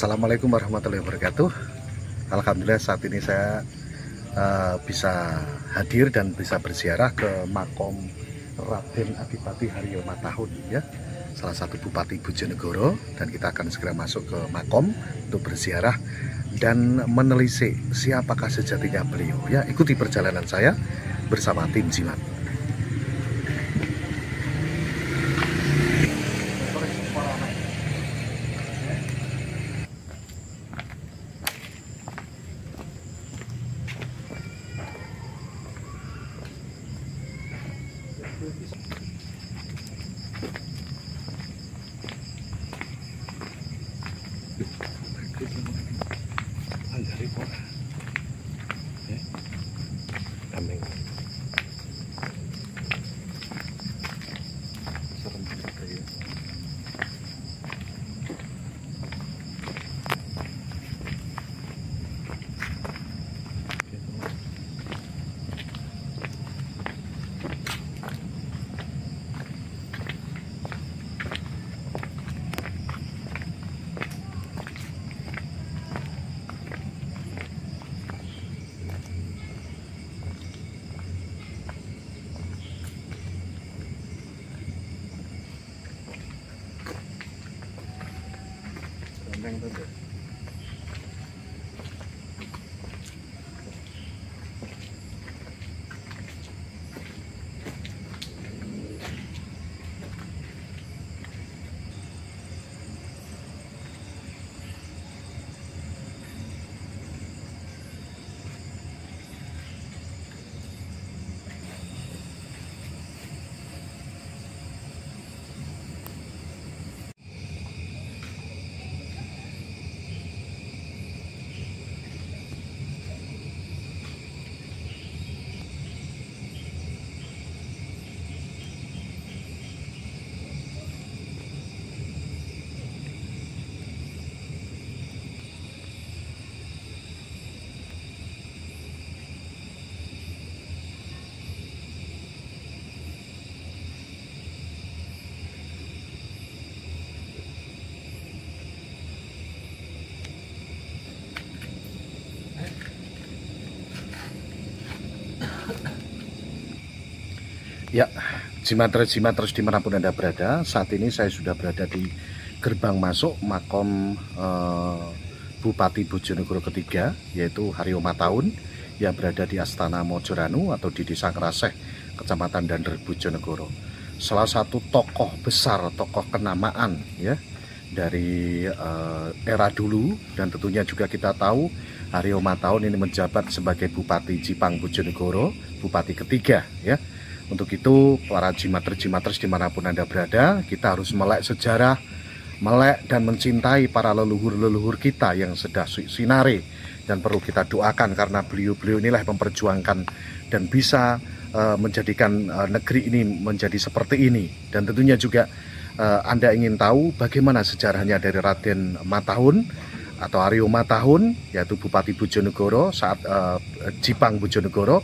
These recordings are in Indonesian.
Assalamualaikum warahmatullahi wabarakatuh. Alhamdulillah saat ini saya bisa hadir dan bisa berziarah ke makom Raden Adipati Haryo Matahun, ya, salah satu Bupati Bojonegoro, dan kita akan segera masuk ke makom untuk berziarah dan menelisik siapakah sejatinya beliau. Ya, ikuti perjalanan saya bersama tim Jimat. Ya, Jimatres dimanapun Anda berada, saat ini saya sudah berada di gerbang masuk makom Bupati Bojonegoro ketiga, yaitu Haryo Matahun, yang berada di Astana Mojoranu atau di Desa Ngraseh, Kecamatan Dander, Bojonegoro. Salah satu tokoh besar, tokoh kenamaan, ya, dari era dulu, dan tentunya juga kita tahu Haryo Matahun ini menjabat sebagai Bupati Jipang Bojonegoro, Bupati ketiga, ya. Untuk itu, para Jimatres dimanapun Anda berada, kita harus melek sejarah, melek dan mencintai para leluhur-leluhur kita yang sudah sinare, dan perlu kita doakan karena beliau-beliau inilah yang memperjuangkan dan bisa menjadikan negeri ini menjadi seperti ini. Dan tentunya juga Anda ingin tahu bagaimana sejarahnya dari Raden Matahun atau Haryo Matahun, yaitu Bupati Bojonegoro saat Jipang Bojonegoro.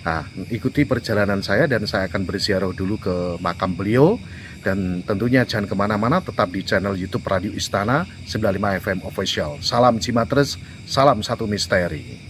Nah, ikuti perjalanan saya dan saya akan berziarah dulu ke makam beliau. Dan tentunya jangan kemana-mana, tetap di channel YouTube Radio Istana 95 FM Official. Salam Jimatres, salam satu misteri.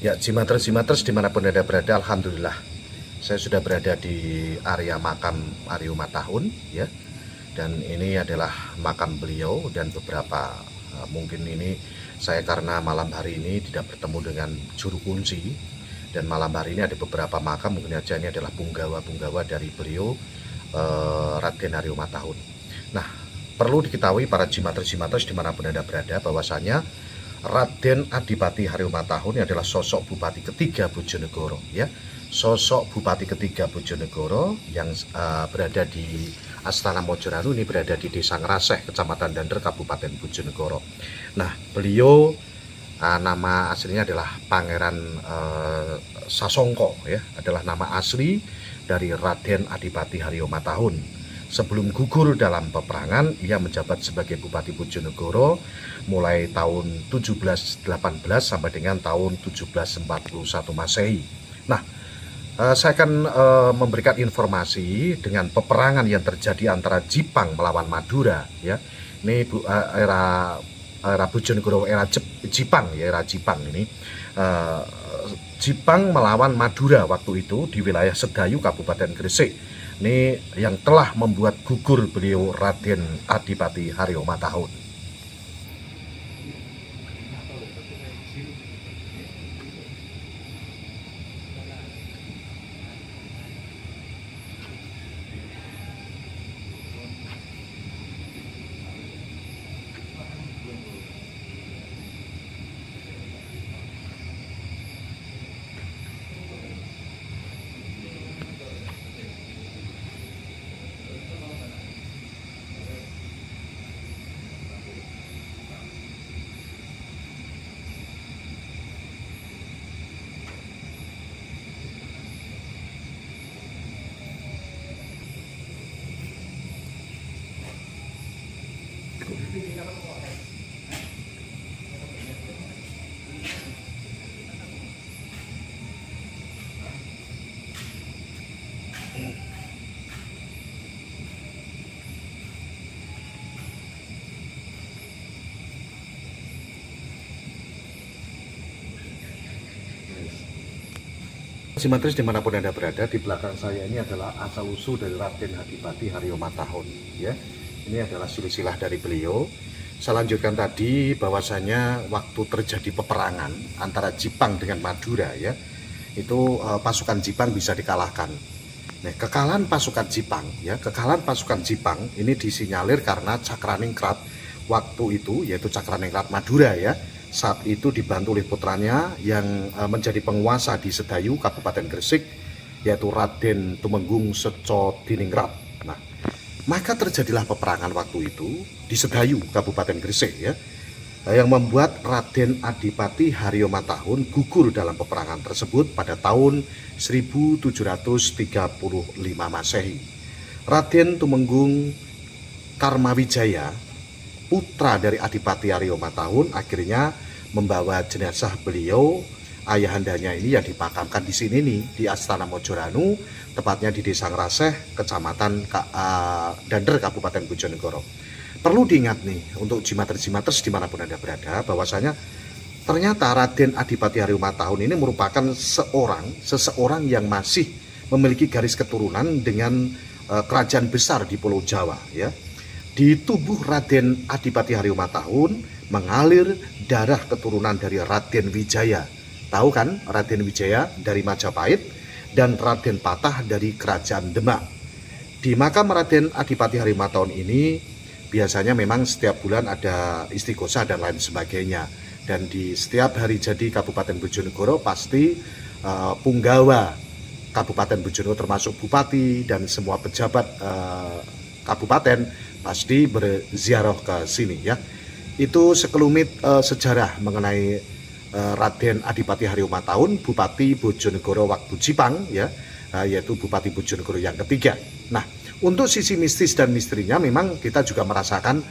Ya, Jimatres dimanapun Anda berada, alhamdulillah saya sudah berada di area makam Aryo Matahun ya. Dan ini adalah makam beliau, dan beberapa mungkin ini saya karena malam hari ini tidak bertemu dengan juru kunci, dan malam hari ini ada beberapa makam, mungkin aja ini adalah punggawa dari beliau Raden Aryo Matahun. Nah, perlu diketahui para Jimatres dimanapun Anda berada bahwasanya Raden Adipati Aryo Matahun adalah sosok Bupati ketiga Bojonegoro ya. Sosok Bupati ketiga Bojonegoro yang berada di Astana Mojoranu, ini berada di Desa Ngraseh, Kecamatan Dander, Kabupaten Bojonegoro. Nah, beliau nama aslinya adalah Pangeran Sasongko ya, adalah nama asli dari Raden Adipati Aryo Matahun. Sebelum gugur dalam peperangan, ia menjabat sebagai Bupati Bojonegoro mulai tahun 1718 sampai dengan tahun 1741 Masehi. Nah, saya akan memberikan informasi dengan peperangan yang terjadi antara Jipang melawan Madura ya. Ini era Bojonegoro, era Jipang ya, era Jipang ini. Jipang melawan Madura waktu itu di wilayah Sedayu, Kabupaten Gresik. Ini yang telah membuat gugur beliau Raden Adipati Aryo Matahun. Jimatres dimanapun Anda berada, di belakang saya ini adalah asal-usul dari Raden Adipati Aryo Matahun ya. Ini adalah silsilah dari beliau. Saya lanjutkan tadi bahwasanya waktu terjadi peperangan antara Jipang dengan Madura ya, itu pasukan Jipang bisa dikalahkan. Nah, kekalahan pasukan Jipang ya, kekalahan pasukan Jipang ini disinyalir karena Cakraningrat waktu itu, yaitu Cakraningrat Madura ya, saat itu dibantu oleh putranya yang menjadi penguasa di Sedayu, Kabupaten Gresik, yaitu Raden Tumenggung Secodiningrat. Nah, maka terjadilah peperangan waktu itu di Sedayu, Kabupaten Gresik ya, yang membuat Raden Adipati Aryo Matahun gugur dalam peperangan tersebut pada tahun 1735 Masehi. Raden Tumenggung Karmawijaya, putra dari Adipati Aryo Matahun, akhirnya membawa jenazah beliau, ayahandanya ini yang dimakamkan di sini nih, di Astana Mojoranu, tepatnya di Desa Ngraseh, Kecamatan Dander, Kabupaten Bojonegoro. Perlu diingat nih untuk Jimatres dimanapun Anda berada, bahwasanya ternyata Raden Adipati Aryo Matahun ini merupakan seseorang yang masih memiliki garis keturunan dengan kerajaan besar di Pulau Jawa ya. Di tubuh Raden Adipati Aryo Matahun mengalir darah keturunan dari Raden Wijaya. Tahu kan Raden Wijaya dari Majapahit dan Raden Patah dari Kerajaan Demak. Di makam Raden Adipati Aryo Matahun ini biasanya memang setiap bulan ada istighosah dan lain sebagainya. Dan di setiap hari jadi Kabupaten Bojonegoro pasti punggawa Kabupaten Bojonegoro termasuk bupati dan semua pejabat kabupaten pasti berziarah ke sini ya. Itu sekelumit sejarah mengenai Raden Adipati Aryo Matahun, Bupati Bojonegoro waktu Jipang ya, yaitu Bupati Bojonegoro yang ketiga. Nah, untuk sisi mistis dan misterinya memang kita juga merasakan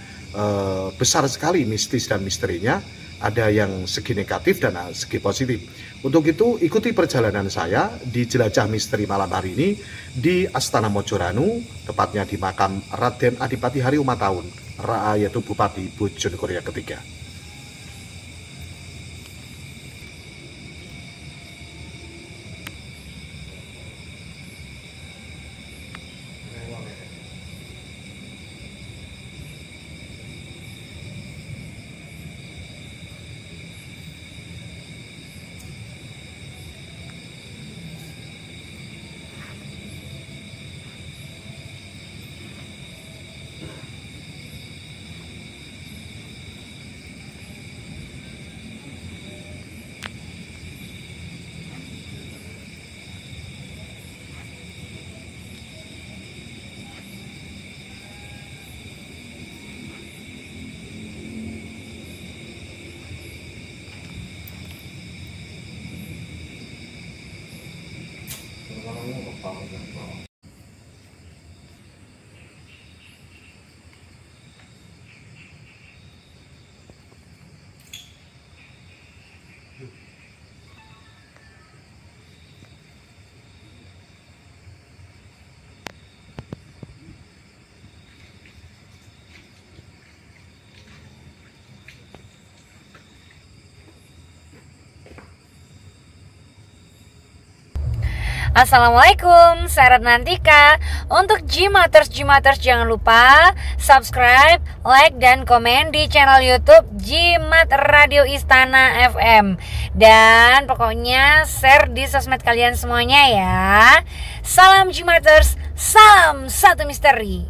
besar sekali mistis dan misterinya. Ada yang segi negatif dan segi positif. Untuk itu ikuti perjalanan saya di jelajah misteri malam hari ini di Astana Mojoranu, tepatnya di makam Raden Adipati Aryo Matahun, yaitu Bupati Bojonegoro yang ketiga. Assalamualaikum, saya Ratnantika. Untuk Jimaters jangan lupa subscribe, like, dan komen di channel YouTube Jimat Radio Istana FM. Dan pokoknya share di sosmed kalian semuanya ya. Salam Jimaters, salam satu misteri.